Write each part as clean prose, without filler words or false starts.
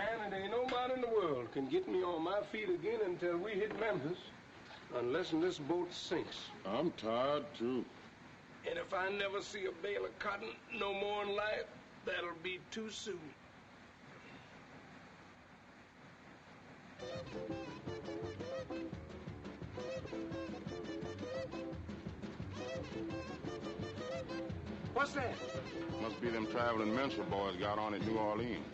Man, it ain't nobody in the world can get me on my feet again until we hit Memphis, unless this boat sinks. I'm tired, too. And if I never see a bale of cotton no more in life, that'll be too soon. What's that? Must be them traveling Mensa boys got on at New Orleans.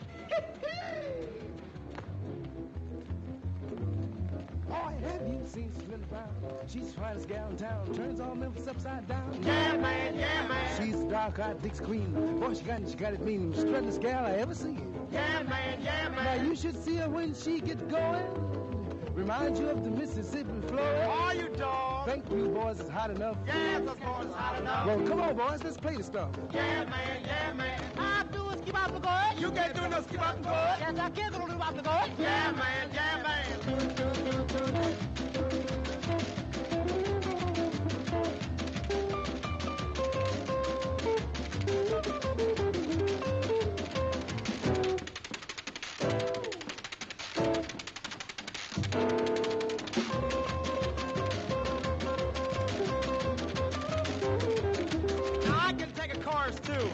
Boy, have you seen Slim Brown? She's the finest gal in town. Turns all Memphis upside down. Yeah, man, yeah, man. She's the dark-eyed Dick's queen. Boy, she got it mean. Struttingest gal I ever seen. Yeah, man, yeah, man. Now, you should see her when she gets going. Reminds you of the Mississippi flow. Are you, dog? Think you boys is hot enough? Yeah, those boys is hot enough. Well, come on, boys. Let's play the stuff. Yeah, man, yeah, man. I do a skip out the good. You can't do no skip out the good. Yes, I can do out the good. Yeah, man, yeah, man.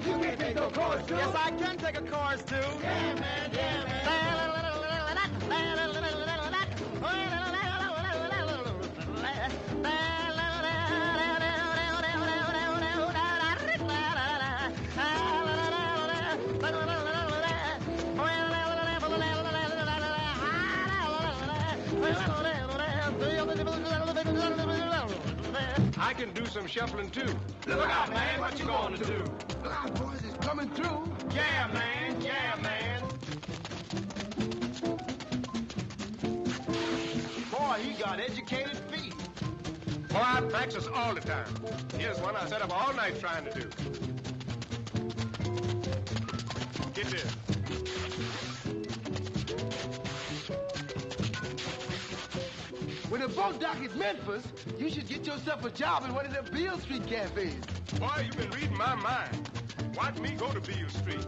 You can't take no chorus, too. Yes, I can take a chorus, too. Yeah, man, yeah, man. I can do some shuffling, too. Look out, man. What you going to do? Look out, boys. It's coming through. Yeah, man. Yeah, man. Boy, he got educated feet. Boy, I practice all the time. Here's one I sat up all night trying to do. Get this. When the boat dock is Memphis, you should get yourself a job in one of them Beale Street cafes. Boy, you've been reading my mind. Watch me go to Beale Street.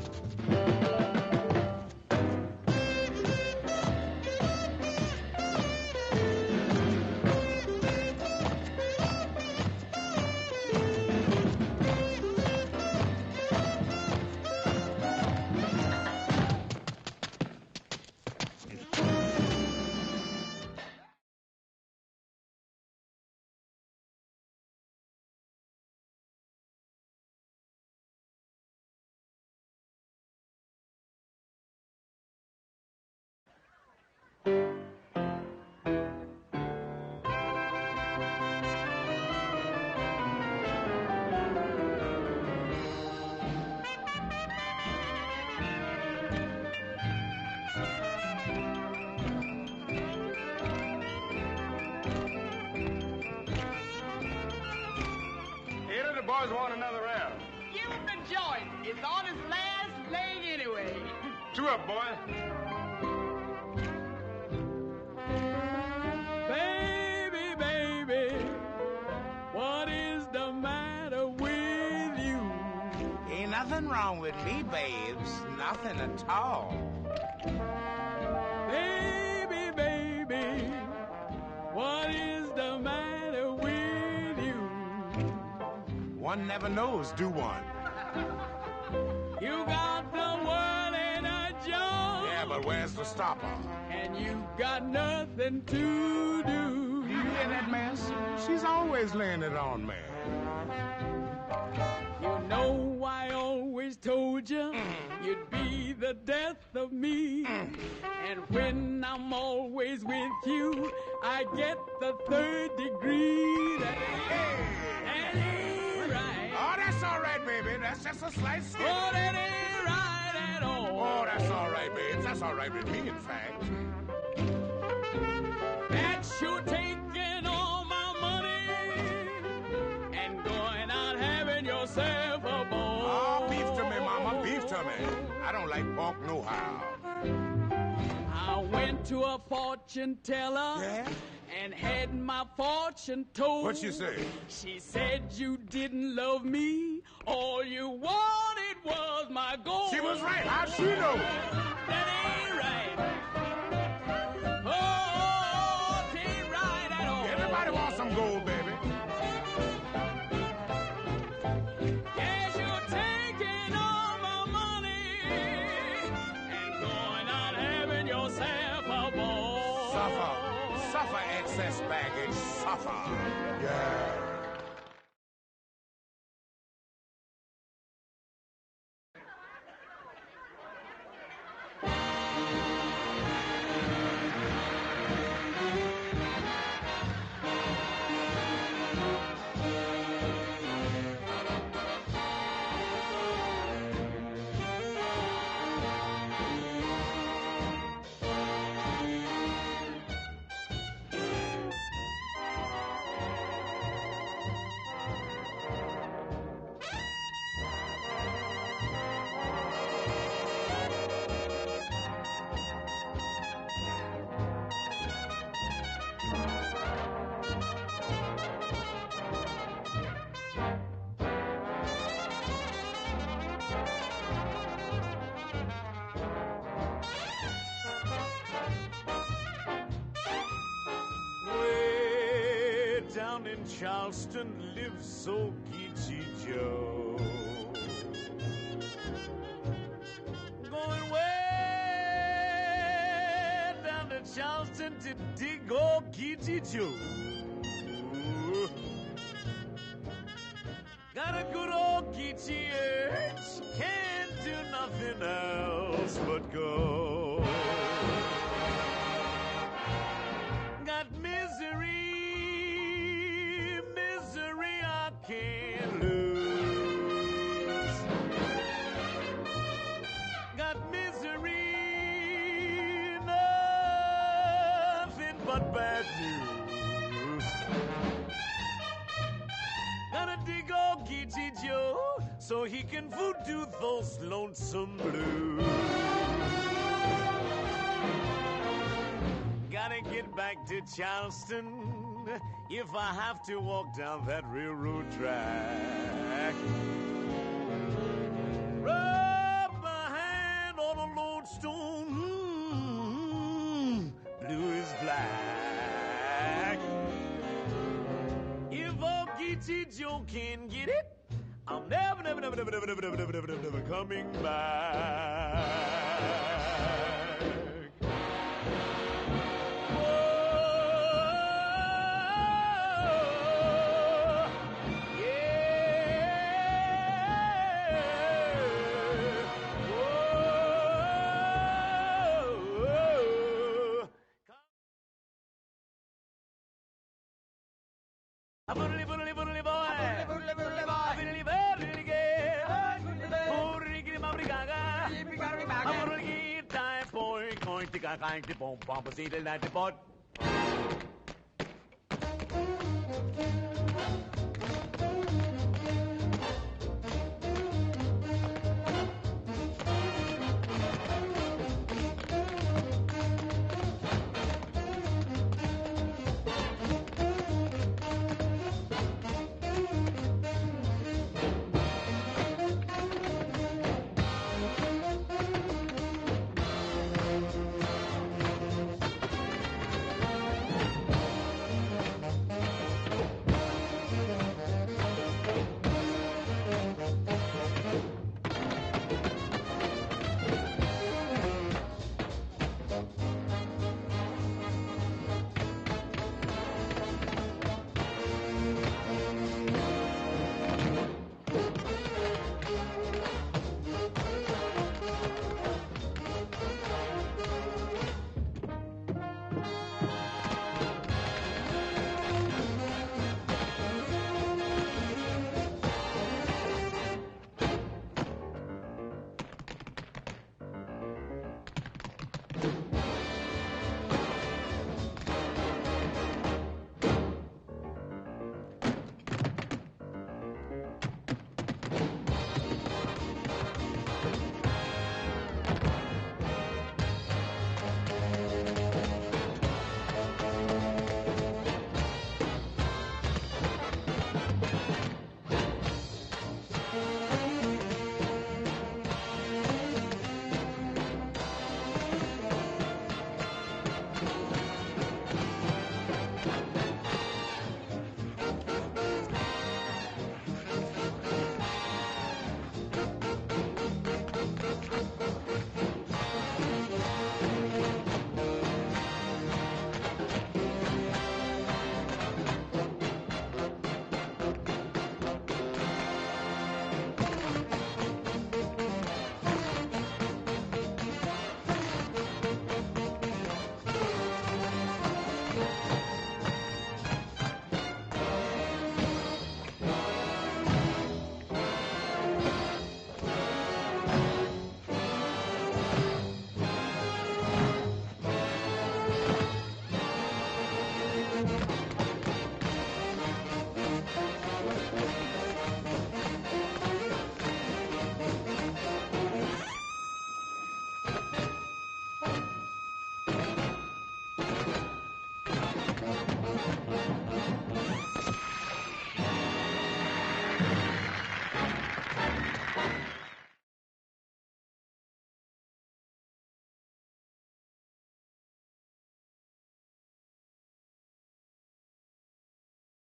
Boys want another round. Give him the joint. It's on his last leg anyway. Two up, boy. Baby, baby, what is the matter with you? Ain't nothing wrong with me, babes. Nothing at all. Baby, baby, what is the matter with you? One never knows, do one? You got the world in a jar. Yeah, but where's the stopper? And you got nothing to do. You hear that mess? She's always laying it on me. You know I always told you you'd be the death of me. And when I'm always with you, I get the third degree. That ain't right. Oh, that's all right, baby. That's just a slight skip. Oh, that ain't right at all. Oh, that's all right, babes. That's all right with me, in fact. That's you taking all my money and going out having yourself a ball. Oh, beef to me, mama, beef to me. I don't like pork nohow. I went to a fortune teller. Yeah? And had my fortune told. What'd she say? She said you didn't love me. All you wanted was my gold. She was right. How'd she know? That ain't right. Everybody wants some gold, baby. Yes, you're taking all my money and going out having yourself a ball. Suffer. Suffer, excess baggage. Suffer. Yeah. Way down in Charleston lives old Geechee Joe. Going way down to Charleston to dig old Geechee Joe. Got a good old Geechee urge, can't do nothing else but go. Got misery, misery I can't lose. Got misery, nothing but bad news. Gotta dig old Geechee Joe so he can voodoo those lonesome blues. Gotta get back to Charleston if I have to walk down that railroad track. Rub my hand on a lodestone, blue is black. If old Geechee Joe can get it, I'm never coming back.